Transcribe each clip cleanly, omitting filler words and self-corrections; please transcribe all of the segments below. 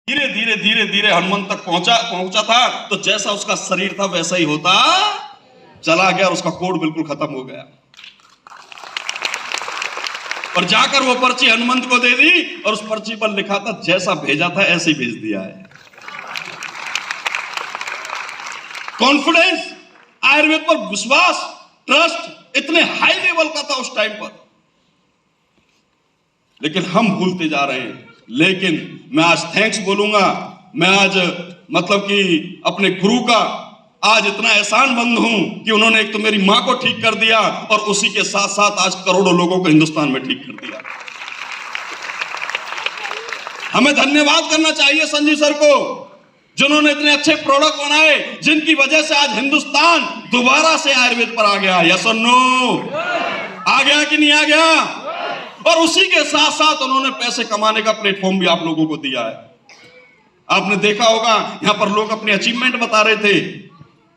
धीरे धीरे धीरे धीरे हनुमान तक पहुंचा था, तो जैसा उसका शरीर था वैसा ही होता चला गया और उसका कोड बिल्कुल खत्म हो गया। और जाकर वो पर्ची हनुमंत को दे दी और उस पर्ची पर लिखा था जैसा भेजा था ऐसे ही भेज दिया है। कॉन्फिडेंस, आयुर्वेद पर विश्वास, ट्रस्ट इतने हाई लेवल का था उस टाइम पर, लेकिन हम भूलते जा रहे हैं। लेकिन मैं आज थैंक्स बोलूंगा, मैं आज मतलब कि अपने गुरु का आज इतना एहसानमंद हूं कि उन्होंने एक तो मेरी मां को ठीक कर दिया और उसी के साथ साथ आज करोड़ों लोगों को हिंदुस्तान में ठीक कर दिया। हमें धन्यवाद करना चाहिए संजीव सर को, जिन्होंने इतने अच्छे प्रोडक्ट बनाए, जिनकी वजह से आज हिंदुस्तान दोबारा से आयुर्वेद पर आ गया। यस और नो? आ गया कि नहीं आ गया? और उसी के साथ साथ उन्होंने पैसे कमाने का प्लेटफॉर्म भी आप लोगों को दिया है। आपने देखा होगा यहां पर लोग अपने अचीवमेंट बता रहे थे,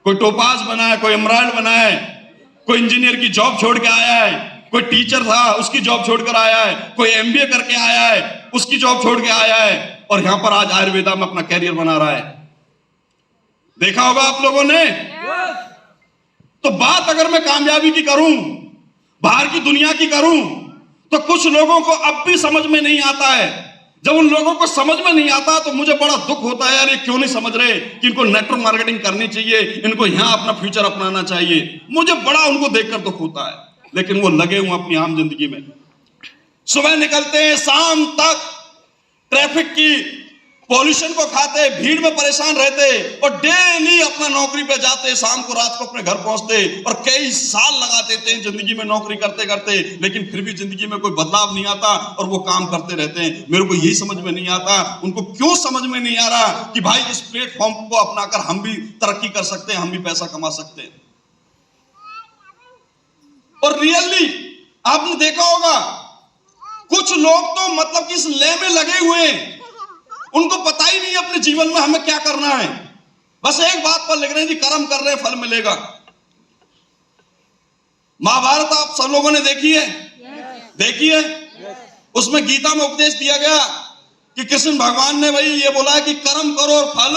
कोई टोपाज बनाया, कोई एमराल्ड बनाया, कोई इंजीनियर की जॉब छोड़ के आया है, कोई टीचर था उसकी जॉब छोड़कर आया है, कोई एमबीए करके आया है उसकी जॉब छोड़ के आया है और यहां पर आज आयुर्वेदा में अपना कैरियर बना रहा है। देखा होगा आप लोगों ने। तो बात अगर मैं कामयाबी की करूं, बाहर की दुनिया की करूं, तो कुछ लोगों को अब भी समझ में नहीं आता है। जब उन लोगों को समझ में नहीं आता तो मुझे बड़ा दुख होता है, यार ये क्यों नहीं समझ रहे कि इनको नेटवर्क मार्केटिंग करनी चाहिए, इनको यहां अपना फ्यूचर अपनाना चाहिए। मुझे बड़ा उनको देखकर दुख होता है, लेकिन वो लगे हुए अपनी आम जिंदगी में। सुबह निकलते हैं, शाम तक ट्रैफिक की पॉल्यूशन को खाते, भीड़ में परेशान रहते और डेली अपना नौकरी पे जाते, शाम को रात को अपने घर पहुंचते और कई साल लगा देते हैं जिंदगी में नौकरी करते करते, लेकिन फिर भी जिंदगी में कोई बदलाव नहीं आता और वो काम करते रहते हैं। मेरे को यही समझ में नहीं आता, उनको क्यों समझ में नहीं आ रहा कि भाई इस प्लेटफॉर्म को अपनाकर हम भी तरक्की कर सकते हैं, हम भी पैसा कमा सकते हैं। और रियली आपने देखा होगा कुछ लोग तो मतलब कि इस ले में लगे हुए हैं, उनको पता ही नहीं अपने जीवन में हमें क्या करना है, बस एक बात पर लिख रहे हैं जी कर्म कर रहे हैं फल मिलेगा। महाभारत आप सब लोगों ने देखी है? देखी है? उसमें गीता में उपदेश दिया गया कि कृष्ण भगवान ने भाई ये बोला है कि कर्म करो और फल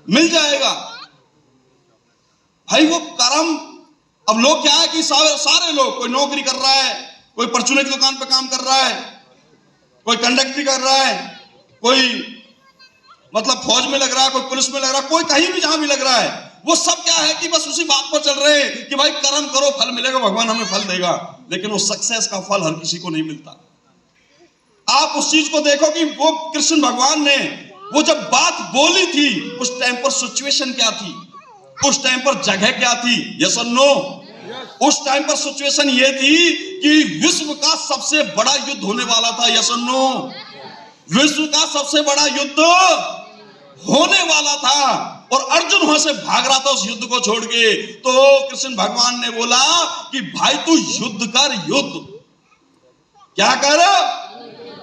मिल जाएगा। भाई वो कर्म, अब लोग क्या है कि सारे लोग, कोई नौकरी कर रहा है, कोई परचूने की दुकान पे काम कर रहा है, कोई कंडक्टरी कर रहा है, कोई मतलब फौज में लग रहा है, कोई पुलिस में लग रहा है, कोई कहीं भी जहां भी लग रहा है, वो सब क्या है कि बस उसी बात पर चल रहे हैं कि भाई कर्म करो फल मिलेगा, भगवान हमें फल देगा। लेकिन वो सक्सेस का फल हर किसी को नहीं मिलता। आप उस चीज को देखो कि वो कृष्ण भगवान ने वो जब बात बोली थी उस टाइम पर सिचुएशन क्या थी, उस टाइम पर जगह क्या थी? यस और नो? उस टाइम पर सिचुएशन ये थी कि विश्व का सबसे बड़ा युद्ध होने वाला था। यस और नो? विश्व का सबसे बड़ा युद्ध होने वाला था और अर्जुन वहां से भाग रहा था उस युद्ध को छोड़ के। तो कृष्ण भगवान ने बोला कि भाई तू युद्ध कर, युद्ध क्या कर,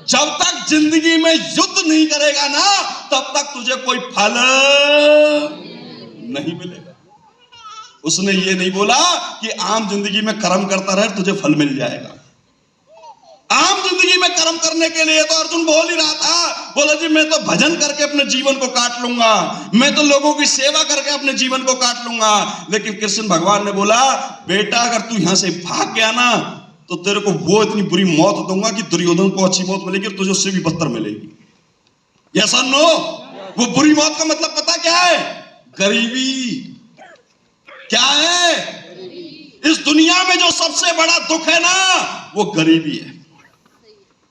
जब तक जिंदगी में युद्ध नहीं करेगा ना तब तक तुझे कोई फल नहीं मिलेगा। उसने ये नहीं बोला कि आम जिंदगी में कर्म करता रहे तुझे फल मिल जाएगा। आम जिंदगी में कर्म करने के लिए तो अर्जुन बोल ही रहा था, बोला जी मैं तो भजन करके अपने जीवन को काट लूंगा, मैं तो लोगों की सेवा करके अपने जीवन को काट लूंगा। लेकिन कृष्ण भगवान ने बोला बेटा अगर तू यहां से भाग गया ना तो तेरे को वो इतनी बुरी मौत दूंगा कि दुर्योधन को अच्छी मौत मिलेगी और तुझे उससे भी बदतर मिलेगी। यस और नो? वो बुरी मौत का मतलब पता क्या है? गरीबी। क्या है? इस दुनिया में जो सबसे बड़ा दुख है ना वो गरीबी है।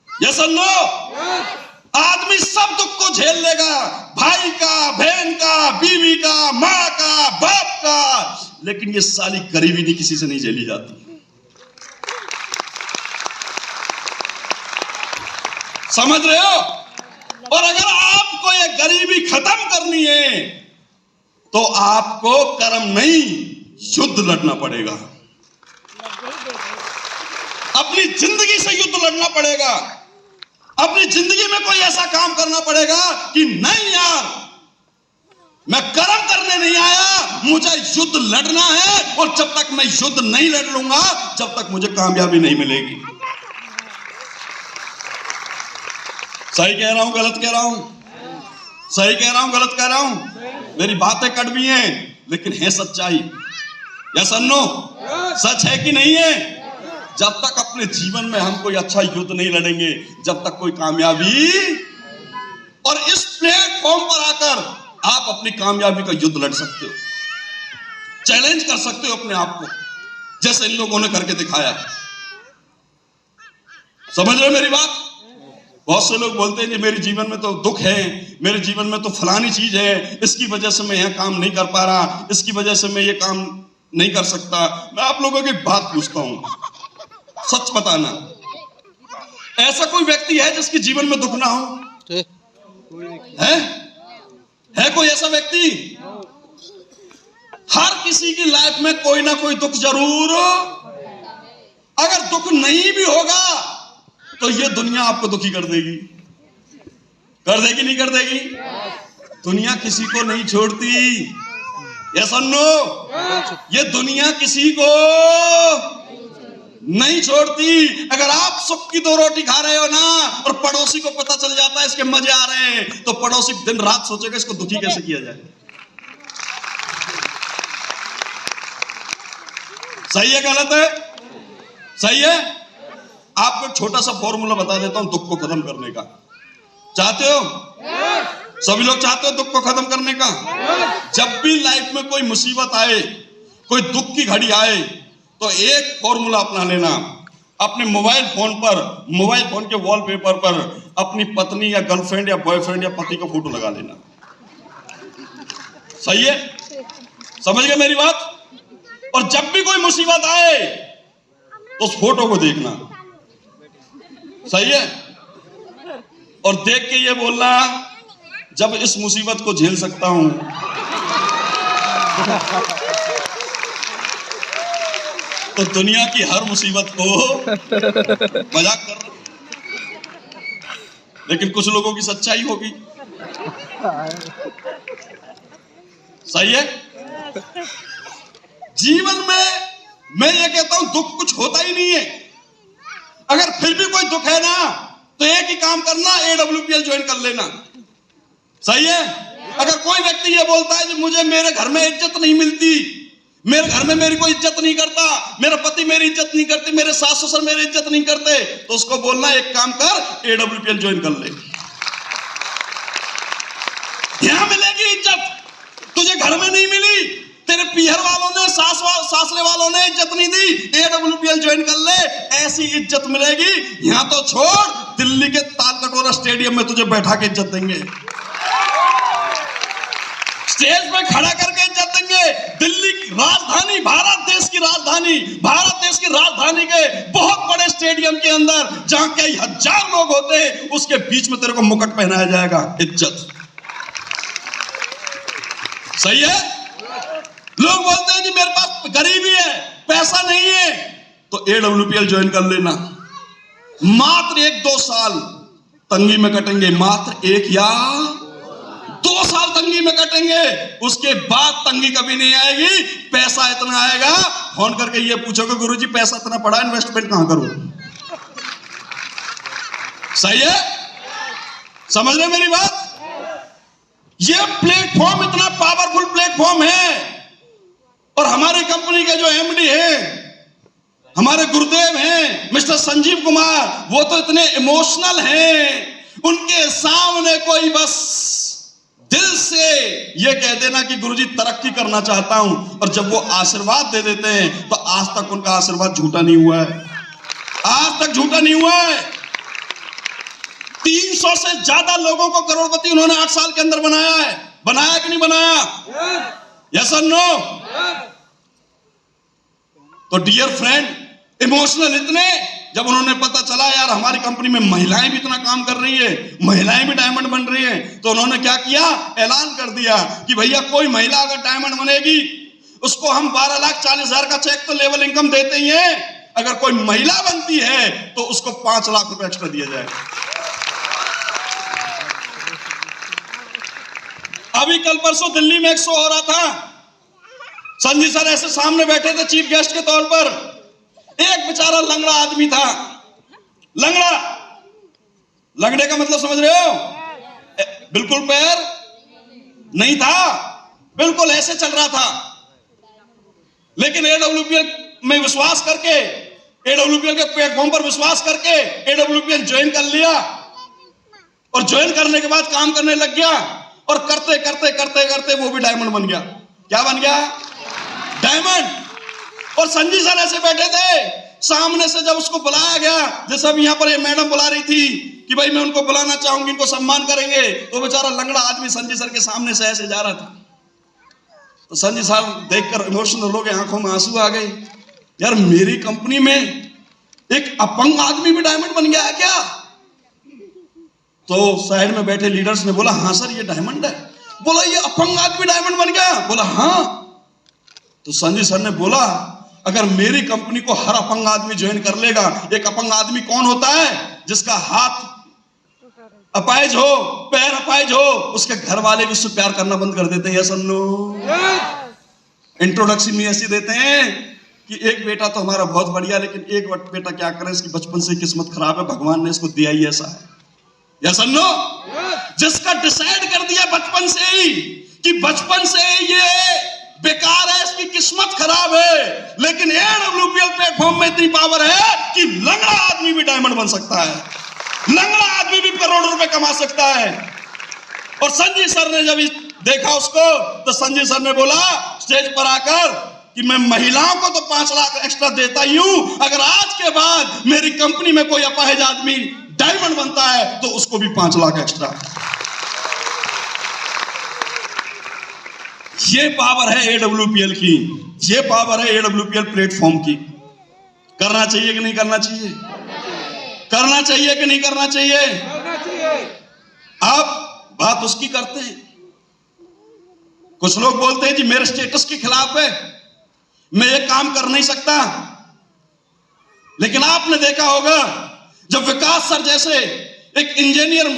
यस और नो? आदमी सब दुख को झेल लेगा, भाई का, बहन का, बीवी का, मां का, बाप का, लेकिन ये साली गरीबी नहीं किसी से नहीं झेली जाती। समझ रहे हो? और अगर आपको ये गरीबी खत्म करनी है तो आपको कर्म नहीं युद्ध लड़ना पड़ेगा, अपनी जिंदगी से युद्ध लड़ना पड़ेगा। अपनी जिंदगी में कोई ऐसा काम करना पड़ेगा कि नहीं यार मैं कर्म करने नहीं आया, मुझे युद्ध लड़ना है और जब तक मैं युद्ध नहीं लड़ लूंगा जब तक मुझे कामयाबी नहीं मिलेगी। सही कह रहा हूं गलत कह रहा हूं? सही कह रहा हूं, गलत कह रहा हूं? मेरी बातें कड़वी हैं लेकिन है सच्चाई। यस और नो? सच है कि नहीं है? जब तक अपने जीवन में हम कोई अच्छा युद्ध नहीं लड़ेंगे, जब तक कोई कामयाबी, और इस प्लेटफॉर्म पर आकर आप अपनी कामयाबी का युद्ध लड़ सकते हो, चैलेंज कर सकते हो अपने आप को, जैसे इन लोगों ने करके दिखाया। समझ रहे हो मेरी बात? बहुत से लोग बोलते हैं कि मेरे जीवन में तो दुख है, मेरे जीवन में तो फलानी चीज है, इसकी वजह से मैं यह काम नहीं कर पा रहा, इसकी वजह से मैं ये काम नहीं कर सकता। मैं आप लोगों की बात पूछता हूं, सच बताना, ऐसा कोई व्यक्ति है जिसके जीवन में दुख ना हो? है कोई ऐसा व्यक्ति? हर किसी की लाइफ में कोई ना कोई दुख जरूर। अगर दुख नहीं भी होगा तो ये दुनिया आपको दुखी कर देगी। कर देगी नहीं कर देगी? दुनिया किसी को नहीं छोड़ती। यस और नो? ये दुनिया किसी को नहीं छोड़ती। अगर आप सुख की 2 रोटी खा रहे हो ना, और पड़ोसी को पता चल जाता है इसके मजे आ रहे हैं, तो पड़ोसी दिन रात सोचेगा इसको दुखी कैसे किया जाए। सही है गलत है? सही है? आपको छोटा सा फॉर्मूला बता देता हूं दुख को खत्म करने का। चाहते हो? सभी लोग चाहते हो दुख को खत्म करने का? जब भी लाइफ में कोई मुसीबत आए, कोई दुख की घड़ी आए, तो एक फॉर्मूला अपना लेना। अपने मोबाइल फोन पर, मोबाइल फोन के वॉलपेपर पर अपनी पत्नी या गर्लफ्रेंड या बॉयफ्रेंड या पति का फोटो लगा लेना। सही है? समझ गए मेरी बात? और जब भी कोई मुसीबत आए तो उस फोटो को देखना। सही है? और देख के ये बोलना, जब इस मुसीबत को झेल सकता हूं तो दुनिया की हर मुसीबत को मजाक कर रहा। लेकिन कुछ लोगों की सच्चाई होगी। सही है? जीवन में मैं ये कहता हूं दुख कुछ होता ही नहीं है। अगर फिर भी कोई दुख है ना, तो एक ही काम करना, AWPL ज्वाइन कर लेना। सही है? अगर कोई व्यक्ति ये बोलता है कि मुझे मेरे घर में इज्जत नहीं मिलती, मेरे घर में मेरी कोई इज्जत नहीं करता, मेरा पति मेरी इज्जत नहीं करते, मेरे सास ससुर मेरी इज्जत नहीं करते, तो उसको बोलना एक काम कर, AWPL ज्वाइन कर ले। यहां मिलेगी इज्जत, तुझे घर में नहीं मिली, तेरे पीहर वालों ने, सासरे वालों ने इज्जत नहीं दी, AWPL ज्वाइन कर ले, ऐसी इज्जत मिलेगी। यहां तो छोड़, दिल्ली के तालकटोरा स्टेडियम में तुझे बैठा के इज्जत देंगे, स्टेज पे खड़ा करके इज्जत देंगे। दिल्ली की राजधानी, भारत देश की राजधानी के बहुत बड़े स्टेडियम के अंदर, जहां कई हजार लोग होते हैं, उसके बीच में तेरे को मुकुट पहनाया जाएगा, इज्जत। सही है? लोग बोलते हैं कि मेरे पास गरीबी है, पैसा नहीं है, तो AWPL ज्वाइन कर लेना। मात्र 1-2 साल तंगी में कटेंगे, मात्र 1 या 2 साल तंगी में कटेंगे। उसके बाद तंगी कभी नहीं आएगी। पैसा इतना आएगा, फोन करके ये पूछोगे गुरुजी पैसा इतना पड़ा, इन्वेस्टमेंट कहां करूं? सही है? समझ रहे मेरी बात? ये प्लेटफॉर्म इतना पावरफुल प्लेटफॉर्म है, और हमारी कंपनी के जो MD हैं, हमारे गुरुदेव हैं मिस्टर संजीव कुमार, वो तो इतने इमोशनल हैं। उनके सामने कोई बस दिल से ये कह देना कि गुरुजी तरक्की करना चाहता हूं, और जब वो आशीर्वाद दे देते हैं तो आज तक उनका आशीर्वाद झूठा नहीं हुआ है। आज तक झूठा नहीं हुआ है। 300 से ज्यादा लोगों को करोड़पति उन्होंने 8 साल के अंदर बनाया है। बनाया कि नहीं बनाया? यस और नो? तो डियर फ्रेंड, इमोशनल इतने, जब उन्होंने पता चला यार हमारी कंपनी में महिलाएं भी इतना काम कर रही है, महिलाएं भी डायमंड बन रही हैं, तो उन्होंने क्या किया, ऐलान कर दिया कि भैया कोई महिला अगर डायमंड बनेगी उसको हम 12,40,000 का चेक तो लेवल इनकम देते ही हैं, अगर कोई महिला बनती है तो उसको 5 लाख रुपए एक्स्ट्रा दिया जाए। अभी कल परसों दिल्ली में एक शो हो रहा था, संजय सर ऐसे सामने बैठे थे चीफ गेस्ट के तौर पर। एक बेचारा लंगड़ा आदमी था। लंगड़ा, लंगड़े का मतलब समझ रहे हो? बिल्कुल पैर नहीं था, बिल्कुल ऐसे चल रहा था। लेकिन एडब्ल्यूपीएल में विश्वास करके, एडब्ल्यूपीएल के प्लेटफॉर्म पर विश्वास करके एडब्ल्यूपीएल ज्वाइन कर लिया, और ज्वाइन करने के बाद काम करने लग गया, और करते करते करते करते वो भी डायमंड बन गया। क्या बन गया? डायमंड। और संजय सर ऐसे बैठे थे, सामने से जब उसको बुलाया गया, जैसे अब यहाँ पर ये मैडम बुला रही थी कि भाई मैं उनको बुलाना चाहूंगी, इनको सम्मान करेंगे, तो बेचारा लंगड़ा आदमी संजय सर के सामने से ऐसे जा रहा था। तो संजय सर देखकर इमोशनल हो गए, आंखों में आंसू आ गए। यार मेरी कंपनी में एक अपंग आदमी भी डायमंड बन गया है क्या? तो साइड में बैठे लीडर्स ने बोला हाँ सर ये डायमंड है। बोला ये अपंग आदमी डायमंड बन गया? बोला हाँ। तो संजय सर ने बोला अगर मेरी कंपनी को हर अपंग आदमी ज्वाइन कर लेगा, एक अपंग आदमी कौन होता है? जिसका हाथ अपाहिज हो, पैर अपाहिज हो, उसके घर वाले भी उससे प्यार करना बंद कर देते हैं। यस और नो? इंट्रोडक्शन में ऐसी देते हैं कि एक बेटा तो हमारा बहुत बढ़िया, लेकिन एक बेटा क्या करे, इसकी बचपन से किस्मत खराब है, भगवान ने इसको दिया ही ऐसा है। यस और नो? जिसका डिसाइड कर दिया बचपन से ही कि बचपन से ये बेकार है, इसकी किस्मत खराब है, लेकिन एडब्ल्यूपीएल प्लेटफॉर्म में इतनी पावर है कि लंगड़ा आदमी भी डायमंड बन सकता है, लंगड़ा आदमी भी करोड़ों रुपए कमा सकता है। और संजय सर ने जब देखा उसको, तो संजय सर ने बोला स्टेज पर आकर कि मैं महिलाओं को तो 5 लाख एक्स्ट्रा देता ही हूं, अगर आज के बाद मेरी कंपनी में कोई अपाहिज आदमी डायमंड बनता है तो उसको भी 5 लाख एक्स्ट्रा। ये पावर है एडब्ल्यूपीएल की, ये पावर है एडब्ल्यूपीएल प्लेटफॉर्म की। करना चाहिए कि नहीं करना चाहिए? करना चाहिए कि नहीं करना चाहिए? आप बात उसकी करते हैं। कुछ लोग बोलते हैं जी मेरे स्टेटस के खिलाफ है, मैं ये काम कर नहीं सकता। लेकिन आपने देखा होगा जब विकास सर जैसे एक इंजीनियर,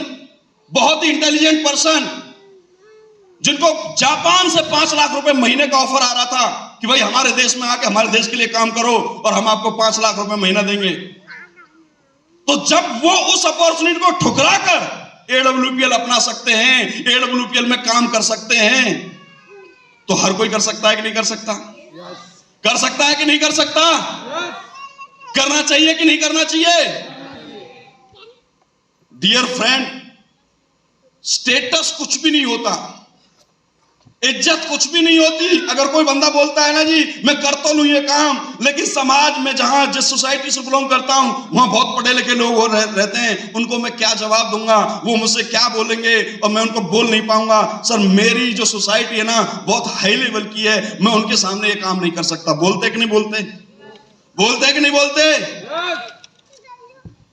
बहुत ही इंटेलिजेंट पर्सन, जिनको जापान से 5 लाख रुपए महीने का ऑफर आ रहा था कि भाई हमारे देश में आके हमारे देश के लिए काम करो और हम आपको 5 लाख रुपए महीना देंगे, तो जब वो उस अपॉर्चुनिटी को ठुकरा कर एडब्ल्यूपीएल अपना सकते हैं, एडब्ल्यूपीएल में काम कर सकते हैं, तो हर कोई कर सकता है कि नहीं कर सकता? कर सकता है कि नहीं कर सकता? करना चाहिए कि नहीं करना चाहिए? डियर फ्रेंड, स्टेटस कुछ भी नहीं होता, इज्जत कुछ भी नहीं होती। अगर कोई बंदा बोलता है ना जी मैं कर तो लूं ये काम, लेकिन समाज में जहां जिस सोसाइटी से बिलोंग करता हूं वहां बहुत पढ़े लिखे लोग रहते हैं, उनको मैं क्या जवाब दूंगा, वो मुझसे क्या बोलेंगे और मैं उनको बोल नहीं पाऊंगा। सर मेरी जो सोसाइटी है ना बहुत हाई लेवल की है, मैं उनके सामने ये काम नहीं कर सकता। बोलते कि नहीं बोलते? बोलते कि नहीं बोलते?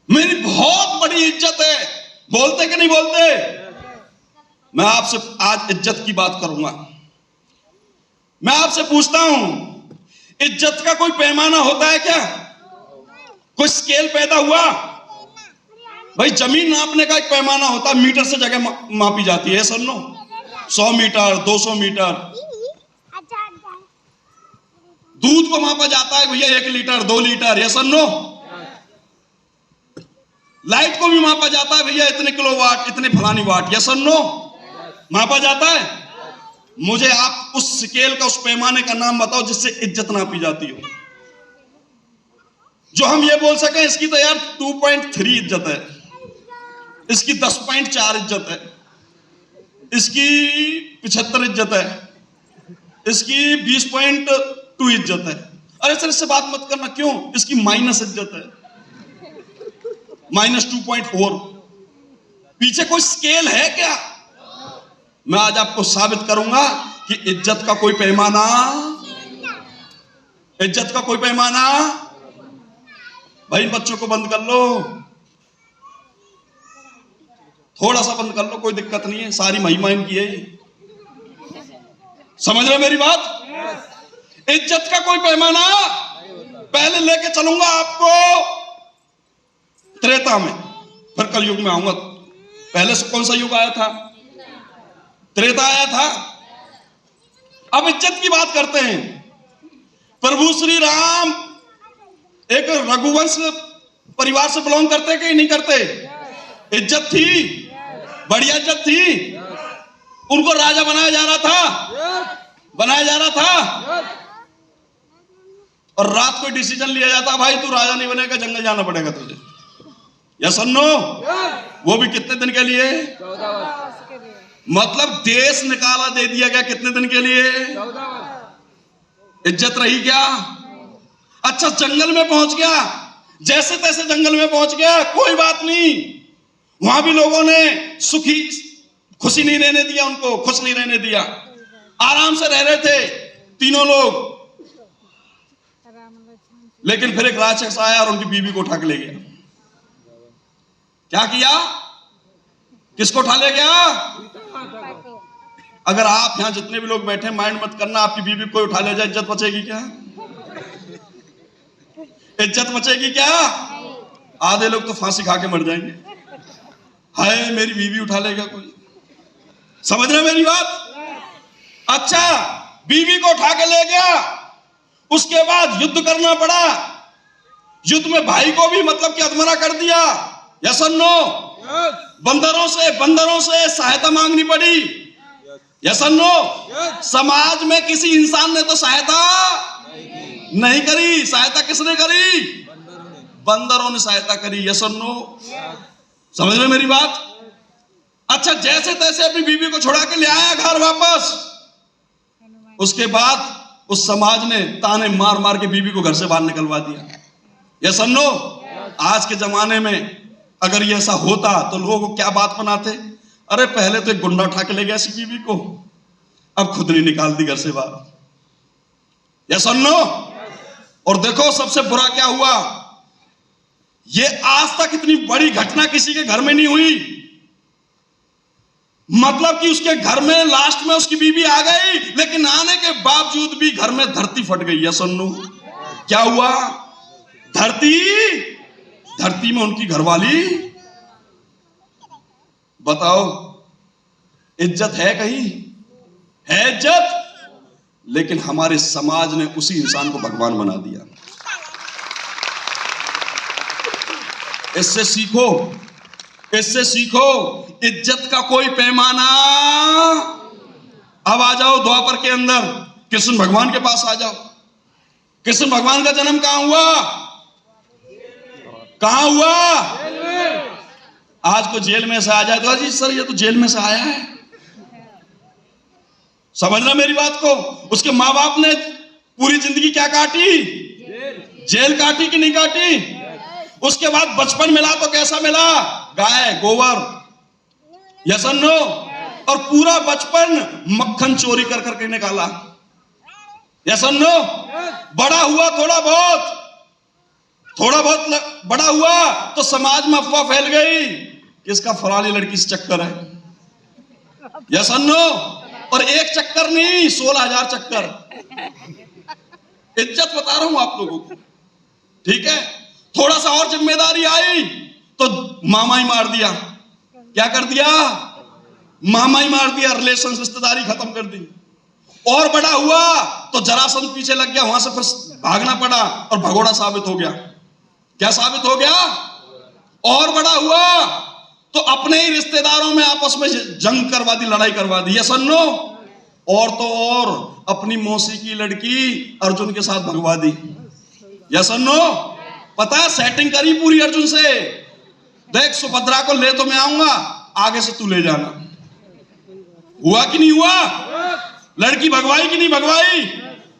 मेरी बहुत बड़ी इज्जत है, बोलते कि नहीं बोलते? मैं आपसे आज इज्जत की बात करूंगा। मैं आपसे पूछता हूं, इज्जत का कोई पैमाना होता है क्या? कोई स्केल पैदा हुआ? भाई जमीन नापने का एक पैमाना होता है, मीटर से जगह मापी जाती है, सर नो? 100 metre, 200 metre. दूध को मापा जाता है भैया 1 लीटर, 2 लीटर, ये सर नो? लाइट को भी मापा जाता है भैया इतने किलोवाट, इतने फलानी वाट, ये सर नो? मापा जाता है। मुझे आप उस स्केल का, उस पैमाने का नाम बताओ जिससे इज्जत नापी जाती हो, जो हम ये बोल सकें इसकी तो यार 2.3 इज्जत है, इसकी 10.4 इज्जत है, इसकी 75 इज्जत है, इसकी 20.2 इज्जत है। अरे सर इससे बात मत करना, क्यों? इसकी माइनस इज्जत है, -2.4। पीछे कोई स्केल है क्या? मैं आज आपको साबित करूंगा कि इज्जत का कोई पैमाना, इज्जत का कोई पैमाना। भाई बच्चों को बंद कर लो, थोड़ा सा बंद कर लो, कोई दिक्कत नहीं है, सारी महिमा इनकी है। समझ रहे मेरी बात? इज्जत का कोई पैमाना। पहले लेके चलूंगा आपको त्रेता में, फिर कलयुग में आऊंगा। पहले से कौन सा युग आया था? त्रेता आया था। अब इज्जत की बात करते हैं। प्रभु श्री राम एक रघुवंश परिवार से बिलोंग करते कि नहीं करते? इज्जत थी, बढ़िया इज्जत थी। उनको राजा बनाया जा रहा था, बनाया जा रहा था। और रात को डिसीजन लिया जाता, भाई तू राजा नहीं बनेगा, जंगल जाना पड़ेगा तुझे। यस और नो? वो भी कितने दिन के लिए? मतलब देश निकाला दे दिया गया कितने दिन के लिए? इज्जत रही क्या? अच्छा जंगल में पहुंच गया, जैसे तैसे जंगल में पहुंच गया, कोई बात नहीं। वहां भी लोगों ने खुशी नहीं रहने दिया, उनको खुश नहीं रहने दिया। आराम से रह रहे थे तीनों लोग। लेकिन फिर एक राक्षस आया और उनकी बीवी को उठा के ले गया। क्या किया? किसको उठा ले गया? अगर आप यहां जितने भी लोग बैठे, माइंड मत करना, आपकी बीवी कोई उठा ले जाए, इज्जत बचेगी क्या? इज्जत बचेगी क्या? आधे लोग तो फांसी खा के मर जाएंगे। हाय मेरी बीवी उठा लेगा कोई। समझ रहे मेरी बात? अच्छा बीवी को उठा के ले गया, उसके बाद युद्ध करना पड़ा। युद्ध में भाई को भी मतलब कि अधमरा कर दिया। यस और नो? बंदरों से सहायता मांगनी पड़ी। यस और नो? समाज में किसी इंसान ने तो सहायता नहीं करी। सहायता किसने करी? बंदरों ने सहायता करी। यस और नो? समझ रहे मेरी बात? अच्छा जैसे तैसे अपनी बीवी को छुड़ा के ले आया घर वापस। उसके बाद उस समाज ने ताने मार मार के बीवी को घर से बाहर निकलवा दिया। यस और नो? आज के जमाने में अगर ये ऐसा होता तो लोग क्या बात बनाते? अरे पहले तो एक गुंडा उठा के ले गया ऐसी बीवी को, अब खुद नहीं निकाल दी घर से बाहर। यस और नो? और देखो सबसे बुरा क्या हुआ, ये आज तक इतनी बड़ी घटना किसी के घर में नहीं हुई। मतलब कि उसके घर में लास्ट में उसकी बीवी आ गई, लेकिन आने के बावजूद भी घर में धरती फट गई। यस और नो? क्या हुआ? धरती में उनकी घरवाली। बताओ इज्जत है कहीं? है इज्जत? लेकिन हमारे समाज ने उसी इंसान को भगवान बना दिया। इससे सीखो, इससे सीखो, इज्जत का कोई पैमाना। अब आ जाओ द्वापर के अंदर, कृष्ण भगवान के पास आ जाओ। कृष्ण भगवान का जन्म कहां हुआ? कहां हुआ? आज को जेल में से आ जाए तो अजी सर ये तो जेल में से आया है। समझना मेरी बात को? उसके माँ बाप ने पूरी जिंदगी क्या काटी? जेल काटी कि नहीं काटी? उसके बाद बचपन मिला तो कैसा मिला? गाय गोबर। यस और नो? और पूरा बचपन मक्खन चोरी कर करके निकाला। यस और नो? बड़ा हुआ थोड़ा बहुत बड़ा हुआ तो समाज में अफवाह फैल गई कि इसका फलानी लड़की से चक्कर है। यस और नो? और एक चक्कर नहीं, 16,000 चक्कर। इज्जत बता रहा हूं आप लोगों को, ठीक है? थोड़ा सा और जिम्मेदारी आई तो मामा ही मार दिया। क्या कर दिया? मामा ही मार दिया, रिलेशन रिश्तेदारी खत्म कर दी। और बड़ा हुआ तो जरासंध पीछे लग गया, वहां से फिर भागना पड़ा और भगोड़ा साबित हो गया। क्या साबित हो गया? और बड़ा हुआ तो अपने ही रिश्तेदारों में आपस में जंग करवा दी, लड़ाई करवा दी। यस और नो? और तो और अपनी मौसी की लड़की अर्जुन के साथ भगवा दी। यस और नो? पता है सेटिंग करी पूरी अर्जुन से, देख सुभद्रा को ले तो मैं आऊंगा, आगे से तू ले जाना। हुआ कि नहीं हुआ? लड़की भगवाई कि नहीं भगवाई?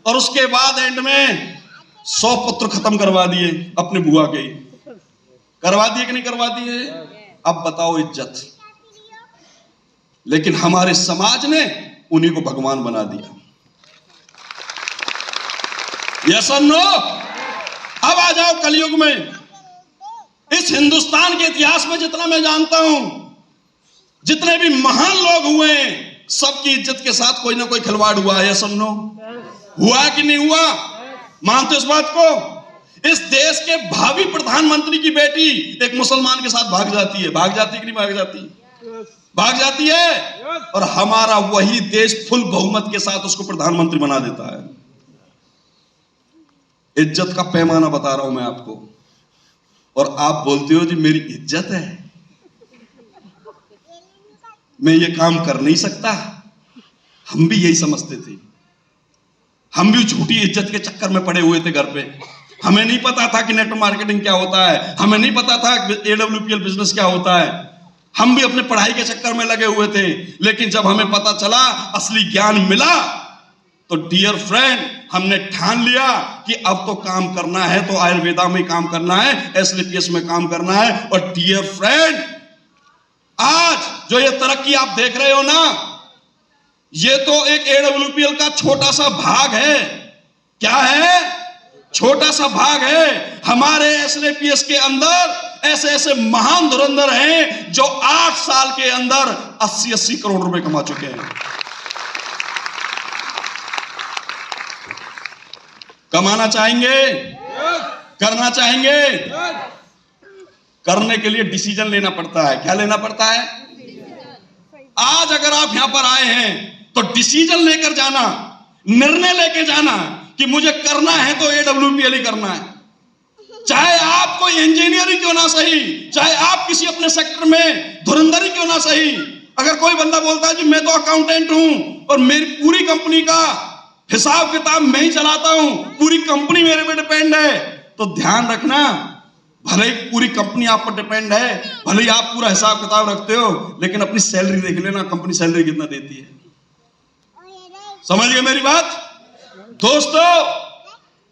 और उसके बाद एंड में 100 पुत्र खत्म करवा दिए अपने बुआ के। करवा दिए कि नहीं करवा दिए? अब बताओ इज्जत। लेकिन हमारे समाज ने उन्हीं को भगवान बना दिया। यस और नो? अब आ जाओ कलयुग में। इस हिंदुस्तान के इतिहास में जितना मैं जानता हूं, जितने भी महान लोग हुए, सबकी इज्जत के साथ कोई ना कोई खिलवाड़ हुआ है। यस और नो? हुआ कि नहीं हुआ? मानते इस बात को? इस देश के भावी प्रधानमंत्री की बेटी एक मुसलमान के साथ भाग जाती है। भाग जाती है कि नहीं भाग जाती? भाग जाती है। और हमारा वही देश फुल बहुमत के साथ उसको प्रधानमंत्री बना देता है। इज्जत का पैमाना बता रहा हूं मैं आपको। और आप बोलते हो जी मेरी इज्जत है, मैं ये काम कर नहीं सकता। हम भी यही समझते थे, हम भी झूठी इज्जत के चक्कर में पड़े हुए थे घर पे। हमें नहीं पता था कि नेटवर्क मार्केटिंग क्या होता है, हमें नहीं पता था AWPL बिजनेस क्या होता है। हम भी अपने पढ़ाई के चक्कर में लगे हुए थे, लेकिन जब हमें पता चला, असली ज्ञान मिला, तो डियर फ्रेंड, हमने ठान लिया कि अब तो काम करना है तो आयुर्वेदा में काम करना है, SLPS में काम करना है। और डियर फ्रेंड, आज जो ये तरक्की आप देख रहे हो ना, ये तो एक AWPL का छोटा सा भाग है। क्या है? छोटा सा भाग है। हमारे SLPS के अंदर ऐसे ऐसे महान धुरंधर हैं जो 8 साल के अंदर 80-80 करोड़ रुपए कमा चुके हैं। कमाना चाहेंगे? करना चाहेंगे? करने के लिए डिसीजन लेना पड़ता है। क्या लेना पड़ता है? आज अगर आप यहां पर आए हैं तो डिसीजन लेकर जाना, निर्णय लेके जाना कि मुझे करना है तो AWPL ही करना है। चाहे आप कोई इंजीनियरिंग क्यों ना सही, चाहे आप किसी अपने सेक्टर में धुरंधरी क्यों ना सही। अगर कोई बंदा बोलता है कि मैं तो अकाउंटेंट हूं और मेरी पूरी कंपनी का हिसाब किताब मैं ही चलाता हूं, पूरी कंपनी मेरे पे डिपेंड है, तो ध्यान रखना, भले ही पूरी कंपनी आप पर डिपेंड है, भले ही आप पूरा हिसाब किताब रखते हो, लेकिन अपनी सैलरी देख लेना, कंपनी सैलरी कितना देती है। समझ गए मेरी बात? दोस्तों,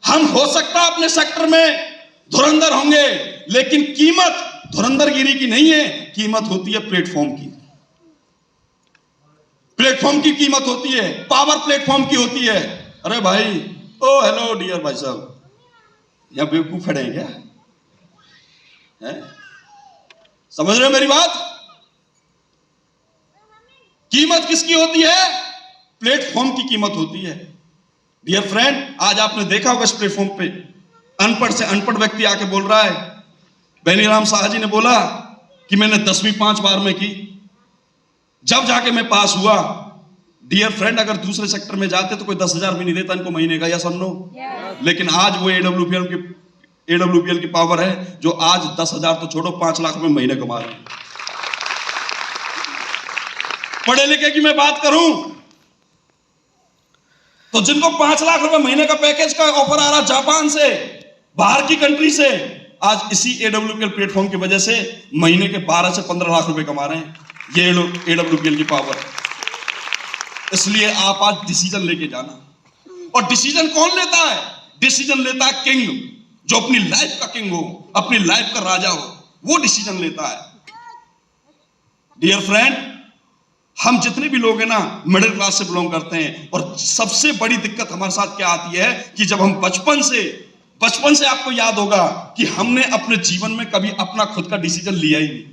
हम हो सकता है अपने सेक्टर में धुरंधर होंगे, लेकिन कीमत धुरंधरगिरी की नहीं है, कीमत होती है प्लेटफॉर्म की। प्लेटफॉर्म की कीमत होती है, पावर प्लेटफॉर्म की होती है। अरे भाई, ओ हेलो डियर भाई साहब, यहां बेवकूफ खड़े हैं क्या? है? समझ रहे हो मेरी बात? कीमत किसकी होती है? प्लेटफॉर्म की कीमत होती है। डियर फ्रेंड, आज आपने देखा होगा इस प्लेटफॉर्म पे अनपढ़ से अनपढ़ व्यक्ति आके बोल रहा है। बेनीराम शाह जी ने बोला कि मैंने 10वीं 5 बार में की, जब जाके मैं पास हुआ। डियर फ्रेंड, अगर दूसरे सेक्टर में जाते तो कोई 10,000 भी नहीं देता इनको महीने का, या सुनो। लेकिन आज वो AWPL की पावर है जो आज 10,000 तो छोड़ो, 5 लाख रुपए महीने कमा रहे हैं। पढ़े लिखे की मैं बात करूं तो जिनको 5 लाख रुपए महीने का पैकेज का ऑफर आ रहा जापान से, बाहर की कंट्री से, आज इसी AWPL प्लेटफॉर्म की वजह से महीने के 12 से 15 लाख रुपए कमा रहे हैं। ये AWPL की पावर। इसलिए आप आज डिसीजन लेके जाना। और डिसीजन कौन लेता है? डिसीजन लेता है किंग, जो अपनी लाइफ का किंग हो, अपनी लाइफ का राजा हो, वो डिसीजन लेता है। डियर फ्रेंड, हम जितने भी लोग हैं ना, मिडिल क्लास से बिलोंग करते हैं, और सबसे बड़ी दिक्कत हमारे साथ क्या आती है कि जब हम बचपन से आपको याद होगा कि हमने अपने जीवन में कभी अपना खुद का डिसीजन लिया ही नहीं।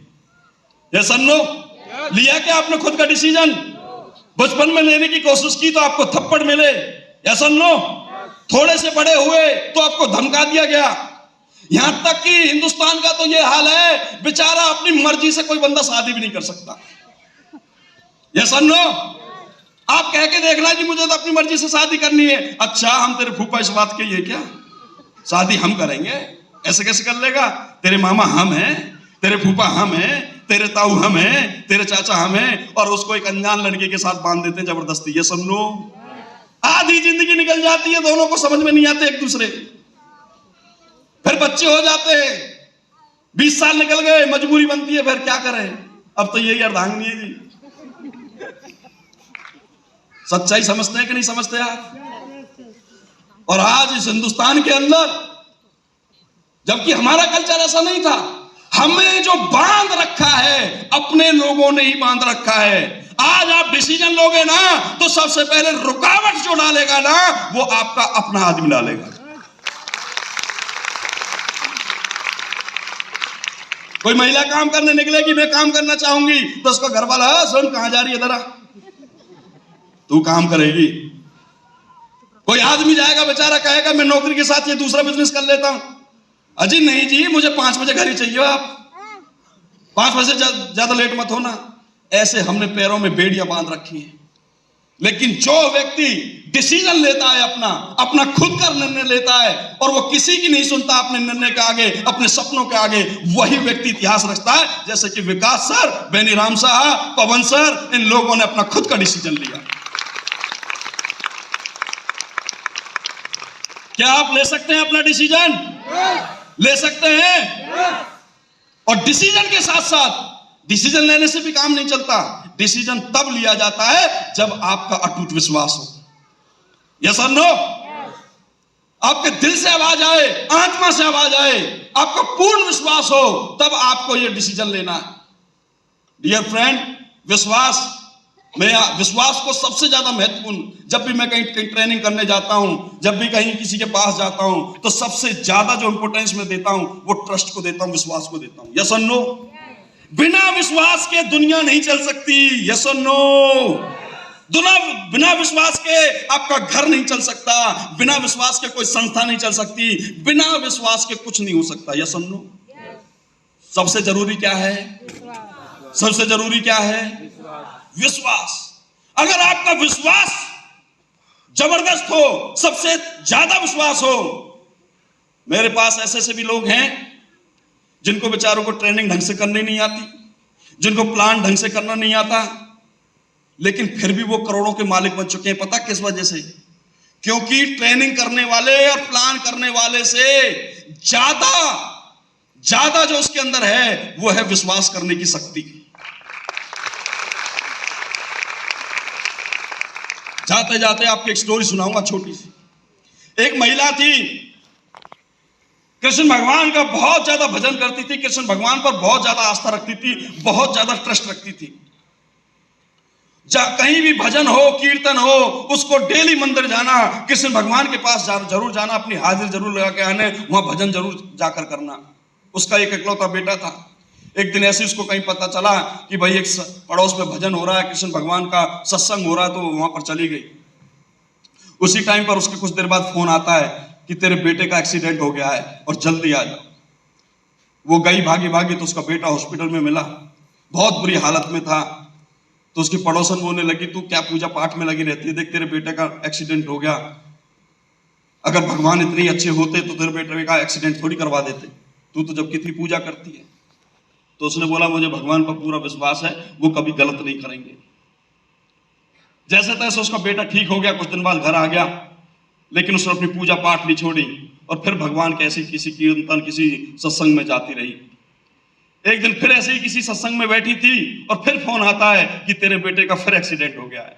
यस और नो? लिया क्या आपने खुद का डिसीजन? बचपन में लेने की कोशिश की तो आपको थप्पड़ मिले। यस और नो? थोड़े से बड़े हुए तो आपको धमका दिया गया। यहां तक कि हिंदुस्तान का तो यह हाल है, बेचारा अपनी मर्जी से कोई बंदा शादी भी नहीं कर सकता। यस और नो? आप कह के देखना कि मुझे तो अपनी मर्जी से शादी करनी है। अच्छा, हम तेरे फूफा इस बात के ये क्या शादी हम करेंगे? ऐसे कैसे कर लेगा? तेरे मामा हम हैं, तेरे फूफा हम हैं, तेरे ताऊ हम हैं, तेरे चाचा हम हैं, और उसको एक अनजान लड़के के साथ बांध देते हैं जबरदस्ती। ये सुन लो, आधी जिंदगी निकल जाती है, दोनों को समझ में नहीं आते एक दूसरे। फिर बच्चे हो जाते हैं, 20 साल निकल गए, मजबूरी बनती है, फिर क्या करें? अब तो यही अर्धांगिनी है जी। सच्चाई समझते हैं कि नहीं समझते आप? और आज इस हिंदुस्तान के अंदर, जबकि हमारा कल्चर ऐसा नहीं था, हमें जो बांध रखा है अपने लोगों ने ही बांध रखा है। आज आप डिसीजन लोगे ना तो सबसे पहले रुकावट जो डालेगा ना, वो आपका अपना आदमी डालेगा। कोई महिला काम करने निकलेगी, मैं काम करना चाहूंगी, तो उसका घर वाला, सुन कहां जा रही है, जरा तू काम करेगी। कोई आदमी जाएगा, बेचारा कहेगा मैं नौकरी के साथ ये दूसरा बिजनेस कर लेता हूं। अजी नहीं जी, मुझे 5 बजे घर ही चाहिए, आप 5 बजे ज्यादा लेट मत होना। ऐसे हमने पैरों में बेड़ियां बांध रखी हैं। लेकिन जो व्यक्ति डिसीजन लेता है, अपना खुद का निर्णय लेता है, और वो किसी की नहीं सुनता अपने निर्णय के आगे, अपने सपनों के आगे, वही व्यक्ति इतिहास रचता है। जैसे कि विकास सर, बेनीराम साहब, पवन सर, इन लोगों ने अपना खुद का डिसीजन लिया। क्या आप ले सकते हैं अपना डिसीजन? ले सकते हैं। और डिसीजन के साथ साथ डिसीजन लेने से भी काम नहीं चलता। डिसीजन तब लिया जाता है जब आपका अटूट विश्वास हो। यस और नो? आपके दिल से आवाज आए, आत्मा से आवाज आए, आपका पूर्ण विश्वास हो, तब आपको यह डिसीजन लेना है। डियर फ्रेंड, विश्वास को सबसे ज्यादा महत्वपूर्ण, जब भी मैं कहीं ट्रेनिंग करने जाता हूं, जब भी कहीं किसी के पास जाता हूं, तो सबसे ज्यादा जो इंपोर्टेंस मैं देता हूं वो ट्रस्ट को देता हूं, विश्वास को देता हूं। यस और नो? बिना विश्वास के दुनिया नहीं चल सकती। यस और नो? बिना विश्वास के आपका घर नहीं चल सकता, बिना विश्वास के कोई संस्था नहीं चल सकती, बिना विश्वास के कुछ नहीं हो सकता। यस और नो? सबसे जरूरी क्या है? सबसे जरूरी क्या है? विश्वास। अगर आपका विश्वास जबरदस्त हो, सबसे ज्यादा विश्वास हो, मेरे पास ऐसे भी लोग हैं जिनको बेचारों को ट्रेनिंग ढंग से करनी नहीं आती, जिनको प्लान ढंग से करना नहीं आता, लेकिन फिर भी वो करोड़ों के मालिक बन चुके हैं। पता किस वजह से? क्योंकि ट्रेनिंग करने वाले और प्लान करने वाले से ज्यादा जो उसके अंदर है वो है विश्वास करने की शक्ति। जाते जाते आपको एक स्टोरी सुनाऊंगा छोटी सी। एक महिला थी, कृष्ण भगवान का बहुत ज्यादा भजन करती थी, कृष्ण भगवान पर बहुत ज्यादा आस्था रखती थी, बहुत ज्यादा ट्रस्ट रखती थी। कहीं भी भजन हो, कीर्तन हो, उसको डेली मंदिर जाना, कृष्ण भगवान के पास जरूर जाना, अपनी हाजिर जरूर लगा के आने, वहां भजन जरूर जाकर करना। उसका एक इकलौता बेटा था। एक दिन ऐसे उसको कहीं पता चला कि भाई एक पड़ोस में भजन हो रहा है, कृष्ण भगवान का सत्संग हो रहा है, तो वहां पर चली गई। उसी टाइम पर उसके कुछ देर बाद फोन आता है कि तेरे बेटे का एक्सीडेंट हो गया है और जल्दी आ जाओ। वो गई भागी तो उसका बेटा हॉस्पिटल में मिला, बहुत बुरी हालत में था। तो उसकी पड़ोसन बोलने लगी, तू क्या पूजा पाठ में लगी रहती है, देख तेरे बेटे का एक्सीडेंट हो गया, अगर भगवान इतने अच्छे होते तो तेरे बेटे का एक्सीडेंट थोड़ी करवा देते, तू तो जब कितनी पूजा करती है। तो उसने बोला, मुझे भगवान पर पूरा विश्वास है, वो कभी गलत नहीं करेंगे। जैसे तैसे उसका बेटा ठीक हो गया, कुछ दिन बाद घर आ गया, लेकिन उसने अपनी पूजा पाठ नहीं छोड़ी और फिर भगवान के ऐसे किसी कीर्तन, किसी सत्संग में जाती रही। एक दिन फिर ऐसे ही किसी सत्संग में बैठी थी और फिर फोन आता है कि तेरे बेटे का फिर एक्सीडेंट हो गया है।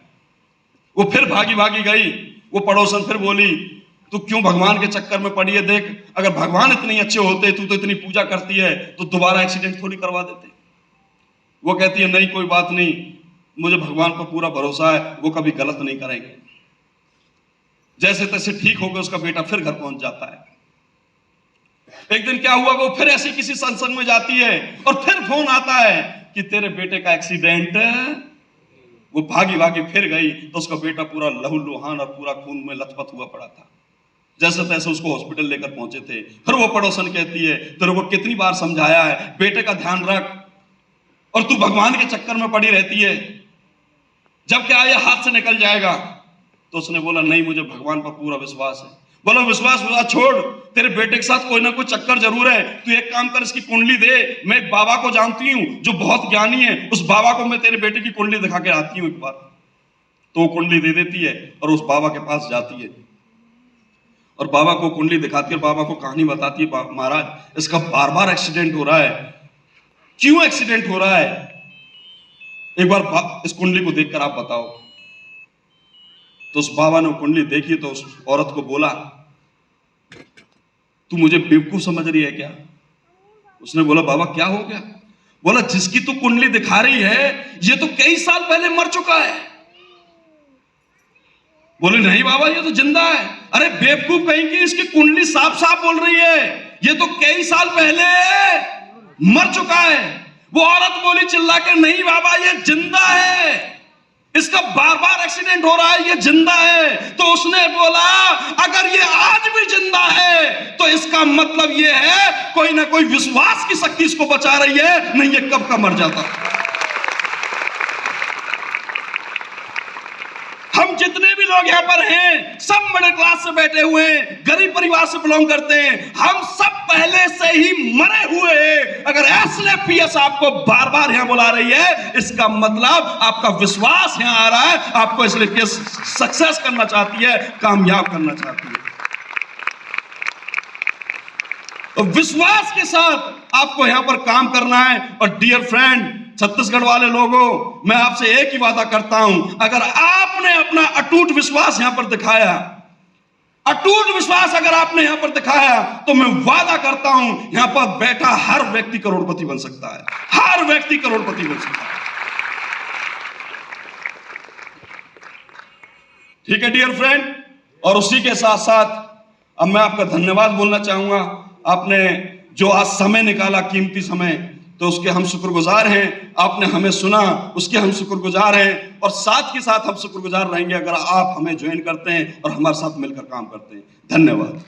वो फिर भागी गई। वो पड़ोसन फिर बोली, तू क्यों भगवान के चक्कर में पड़ी है, देख अगर भगवान इतने अच्छे होते, तू तो इतनी पूजा करती है, तो दोबारा एक्सीडेंट थोड़ी करवा देते। वो कहती है, नहीं कोई बात नहीं, मुझे भगवान पर पूरा भरोसा है, वो कभी गलत नहीं करेंगे। जैसे तैसे ठीक हो गया, उसका बेटा फिर घर पहुंच जाता है। एक दिन क्या हुआ, वो फिर ऐसे किसी सत्संग में जाती है और फिर फोन आता है कि तेरे बेटे का एक्सीडेंट। वो भागी फिर गई तो उसका बेटा पूरा लहूलुहान और पूरा खून में लथपथ हुआ पड़ा था। जैसे तैसे उसको हॉस्पिटल लेकर पहुंचे थे। फिर वो पड़ोसन कहती है, तेरे को कितनी बार समझाया है, बेटे का ध्यान रख, और तू भगवान के चक्कर में पड़ी रहती है, जब क्या ये हाथ से निकल जाएगा। तो उसने बोला, नहीं मुझे भगवान पर पूरा विश्वास है। बोलो विश्वास छोड़, तेरे बेटे के साथ कोई ना कोई चक्कर जरूर है, तू एक काम कर, इसकी कुंडली दे। मैं एक बाबा को जानती हूं जो बहुत ज्ञानी है, उस बाबा को मैं तेरे बेटे की कुंडली दिखा के आती हूं एक बार। तो वो कुंडली दे देती है और उस बाबा के पास जाती है और बाबा को कुंडली दिखाती है, बाबा को कहानी बताती है, महाराज इसका बार बार एक्सीडेंट हो रहा है, क्यों एक्सीडेंट हो रहा है, एक बार इस कुंडली को देखकर आप बताओ। तो उस बाबा ने कुंडली देखी तो उस औरत को बोला, तू मुझे बेवकूफ समझ रही है क्या? उसने बोला, बाबा क्या हो गया? बोला, जिसकी तू कुंडली दिखा रही है ये तो कई साल पहले मर चुका है। बोले, नहीं बाबा ये तो जिंदा है। अरे बेवकूफ कहेंगे, इसकी कुंडली साफ साफ बोल रही है ये तो कई साल पहले मर चुका है। वो औरत बोली चिल्ला के, नहीं बाबा ये जिंदा है, इसका बार बार एक्सीडेंट हो रहा है, ये जिंदा है। तो उसने बोला, अगर ये आज भी जिंदा है तो इसका मतलब ये है कोई ना कोई विश्वास की शक्ति इसको बचा रही है, नहीं ये कब का मर जाता। हम जितने भी लोग यहाँ पर हैं सब मिडिल क्लास से बैठे हुए हैं, गरीब परिवार से बिलोंग करते हैं, हम सब पहले से ही मरे हुए हैं। अगर एसएलएफपीएस आपको बार बार यहाँ बुला रही है, इसका मतलब आपका विश्वास यहाँ आ रहा है, आपको एसएलएफपीएस सक्सेस करना चाहती है, कामयाब करना चाहती है। तो विश्वास के साथ आपको यहां पर काम करना है। और डियर फ्रेंड, छत्तीसगढ़ वाले लोगों, मैं आपसे एक ही वादा करता हूं, अगर आपने अपना अटूट विश्वास यहां पर दिखाया, अटूट विश्वास अगर आपने यहां पर दिखाया, तो मैं वादा करता हूं यहां पर बैठा हर व्यक्ति करोड़पति बन सकता है, हर व्यक्ति करोड़पति बन सकता है। ठीक है डियर फ्रेंड, और उसी के साथ साथ अब मैं आपका धन्यवाद बोलना चाहूंगा। आपने जो आज समय निकाला, कीमती समय, तो उसके हम शुक्रगुजार हैं। आपने हमें सुना, उसके हम शुक्रगुजार हैं। और साथ ही साथ हम शुक्रगुजार रहेंगे अगर आप हमें ज्वाइन करते हैं और हमारे साथ मिलकर काम करते हैं। धन्यवाद।